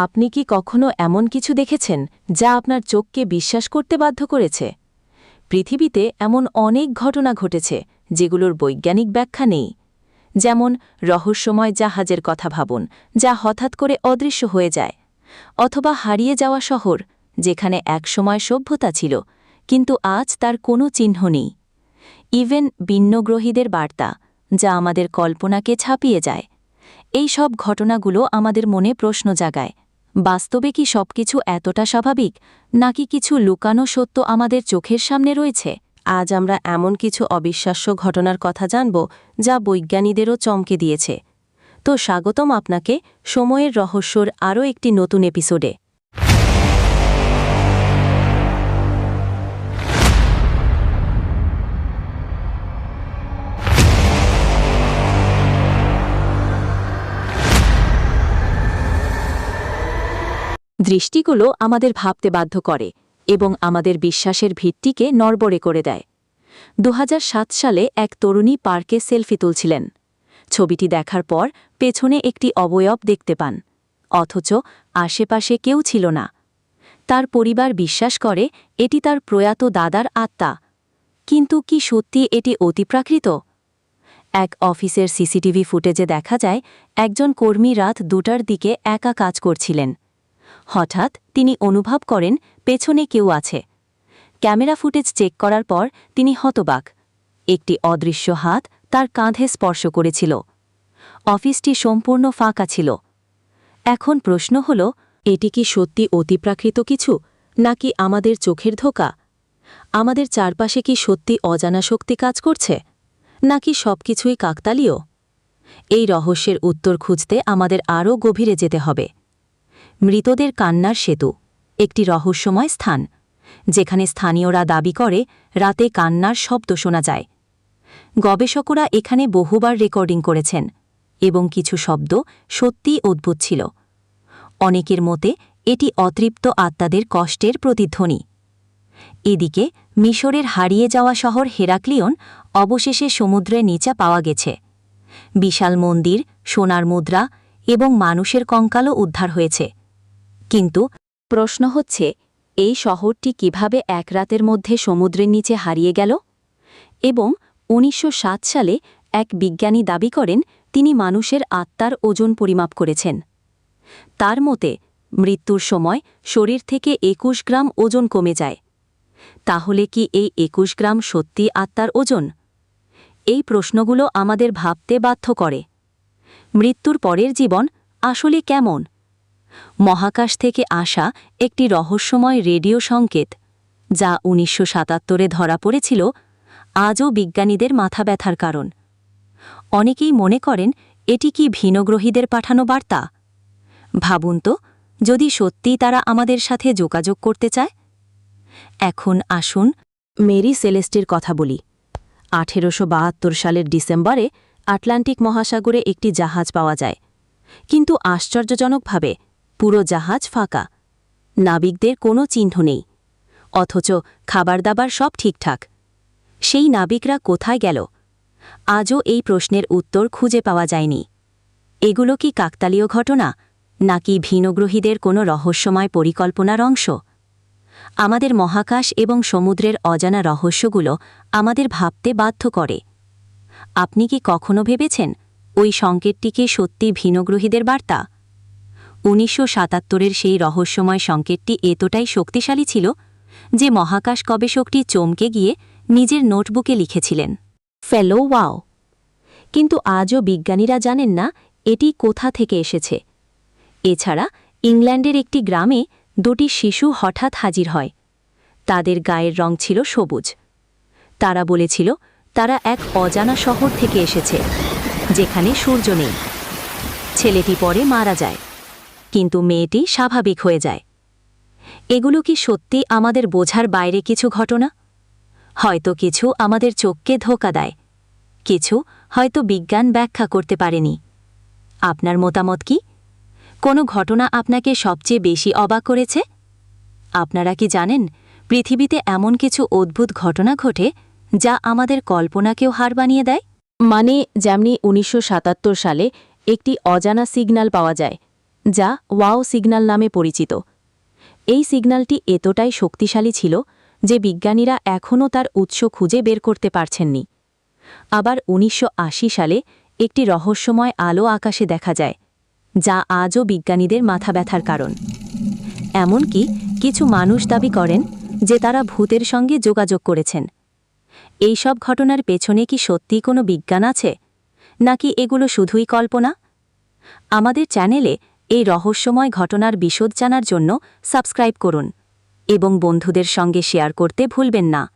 আপনি কি কখনো এমন কিছু দেখেছেন যা আপনার চোখকে বিশ্বাস করতে বাধ্য করেছে? পৃথিবীতে এমন অনেক ঘটনা ঘটেছে যেগুলোর বৈজ্ঞানিক ব্যাখ্যা নেই। যেমন রহস্যময় জাহাজের কথা ভাবুন, যা হঠাৎ করে অদৃশ্য হয়ে যায়। অথবা হারিয়ে যাওয়া শহর, যেখানে একসময় সভ্যতা ছিল কিন্তু আজ তার কোনো চিহ্ন নেই। ইভেন ভিন্নগ্রহীদের বার্তা, যা আমাদের কল্পনাকে ছাপিয়ে যায়। এই সব ঘটনাগুলো আমাদের মনে প্রশ্ন জাগায়, বাস্তবে কি সবকিছু এতটা স্বাভাবিক, নাকি কিছু লুকানো সত্য আমাদের চোখের সামনে রয়েছে? আজ আমরা এমন কিছু অবিশ্বাস্য ঘটনার কথা জানব যা বৈজ্ঞানীদেরও চমকে দিয়েছে। তো স্বাগতম আপনাকে সময়ের রহস্যর আরও একটি নতুন এপিসোডে। দৃষ্টিগুলো আমাদের ভাবতে বাধ্য করে এবং আমাদের বিশ্বাসের ভিত্তিকে নড়বড়ে করে দেয়। ২০০৭ সালে এক তরুণী পার্কে সেলফি তুলছিলেন। ছবিটি দেখার পর পেছনে একটি অবয়ব দেখতে পান, অথচ আশেপাশে কেউ ছিল না। তার পরিবার বিশ্বাস করে এটি তার প্রয়াত দাদার আত্মা। কিন্তু কি সত্যি এটি অতিপ্রাকৃত? এক অফিসের সিসিটিভি ফুটেজে দেখা যায় একজন কর্মী রাত ২টার দিকে একা কাজ করছিলেন। হঠাৎ তিনি অনুভব করেন পেছনে কেউ আছে। ক্যামেরা ফুটেজ চেক করার পর তিনি হতবাক। একটি অদৃশ্য হাত তার কাঁধে স্পর্শ করেছিল। অফিসটি সম্পূর্ণ ফাঁকা ছিল। এখন প্রশ্ন হল, এটি কি সত্যি অতিপ্রাকৃত কিছু, নাকি আমাদের চোখের ধোঁকা? আমাদের চারপাশে কি সত্যি অজানা শক্তি কাজ করছে, নাকি সবকিছুই কাকতালীয়? এই রহস্যের উত্তর খুঁজতে আমাদের আরও গভীরে যেতে হবে। মৃতদের কান্নার সেতু, একটি রহস্যময় স্থান যেখানে স্থানীয়রা দাবি করে রাতে কান্নার শব্দ শোনা যায়। গবেষকরা এখানে বহুবার রেকর্ডিং করেছেন এবং কিছু শব্দ সত্যিই অদ্ভুত ছিল। অনেকের মতে এটি অতৃপ্ত আত্মাদের কষ্টের প্রতিধ্বনি। এদিকে মিশরের হারিয়ে যাওয়া শহর হেরাক্লিয়ন অবশেষে সমুদ্রের নিচে পাওয়া গেছে। বিশাল মন্দির, সোনার মুদ্রা এবং মানুষের কঙ্কালও উদ্ধার হয়েছে। কিন্তু প্রশ্ন হচ্ছে, এই শহরটি কিভাবে এক রাতের মধ্যে সমুদ্রের নিচে হারিয়ে গেল? এবং ১৯০৭ সালে এক বিজ্ঞানী দাবি করেন তিনি মানুষের আত্মার ওজন পরিমাপ করেছেন। তার মতে মৃত্যুর সময় শরীর থেকে ২১ গ্রাম ওজন কমে যায়। তাহলে কি এই ২১ গ্রাম সত্যি আত্মার ওজন? এই প্রশ্নগুলো আমাদের ভাবতে বাধ্য করে। মৃত্যুর পরের জীবন আসলে কেমন? মহাকাশ থেকে আসা একটি রহস্যময় রেডিও সংকেত, যা ১৯৭৭-এ ধরা পড়েছিল, আজও বিজ্ঞানীদের মাথা ব্যথার কারণ। অনেকেই মনে করেন এটি কি ভিনগ্রহীদের পাঠানো বার্তা। ভাবুন তো, যদি সত্যিই তারা আমাদের সাথে যোগাযোগ করতে চায়। এখন আসুন মেরি সেলেস্টের কথা বলি। ১৮৭২ সালের ডিসেম্বরে আটলান্টিক মহাসাগরে একটি জাহাজ পাওয়া যায়, কিন্তু আশ্চর্যজনকভাবে পুরো জাহাজ ফাঁকা। নাবিকদের কোনো চিহ্ন নেই, অথচ খাবার দাবার সব ঠিকঠাক। সেই নাবিকরা কোথায় গেল? আজও এই প্রশ্নের উত্তর খুঁজে পাওয়া যায়নি। এগুলো কি কাকতালীয় ঘটনা, নাকি ভিনগ্রহীদের কোনো রহস্যময় পরিকল্পনার অংশ? আমাদের মহাকাশ এবং সমুদ্রের অজানা রহস্যগুলো আমাদের ভাবতে বাধ্য করে। আপনি কি কখনো ভেবেছেন ওই সংকেতটিকে সত্যি ভিনগ্রহীদের বার্তা? ১৯৭৭-এর সেই রহস্যময় সংকেতটি এতটাই শক্তিশালী ছিল যে মহাকাশ গবেষকটি চমকে গিয়ে নিজের নোটবুকে লিখেছিলেন, ফেলো ওয়াও। কিন্তু আজও বিজ্ঞানীরা জানেন না এটি কোথা থেকে এসেছে। এছাড়া ইংল্যান্ডের একটি গ্রামে ২টি শিশু হঠাৎ হাজির হয়। তাদের গায়ের রং ছিল সবুজ। তারা বলেছিল তারা এক অজানা শহর থেকে এসেছে, যেখানে সূর্য নেই। ছেলেটি পরে মারা যায়, কিন্তু মেয়েটি স্বাভাবিক হয়ে যায়। এগুলো কি সত্যি আমাদের বোঝার বাইরে কিছু ঘটনা? হয়তো কিছু আমাদের চোখকে ধোঁকা দেয়, কিছু হয়তো বিজ্ঞান ব্যাখ্যা করতে পারেনি। আপনার মতামত কি? কোনো ঘটনা আপনাকে সবচেয়ে বেশি অবাক করেছে? আপনারা কি জানেন পৃথিবীতে এমন কিছু অদ্ভুত ঘটনা ঘটে যা আমাদের কল্পনাকেও হার বানিয়ে দেয়? যেমনি ১৯৭৭ সালে একটি অজানা সিগন্যাল পাওয়া যায়, যা ওয়াও সিগন্যাল নামে পরিচিত। এই সিগন্যালটি এতটাই শক্তিশালী ছিল যে বিজ্ঞানীরা এখনও তার উৎস খুঁজে বের করতে পারছেননি। আবার ১৯৮০ সালে একটি রহস্যময় আলো আকাশে দেখা যায়, যা আজও বিজ্ঞানীদের মাথা ব্যথার কারণ। এমনকি কিছু মানুষ দাবি করেন যে তারা ভূতের সঙ্গে যোগাযোগ করেছেন। এই সব ঘটনার পেছনে কি সত্যিই কোনো বিজ্ঞান আছে, নাকি এগুলো শুধুই কল্পনা? আমাদের চ্যানেলে এই রহস্যময় ঘটনার বিশদ জানার জন্য সাবস্ক্রাইব করুন এবং বন্ধুদের সঙ্গে শেয়ার করতে ভুলবেন না।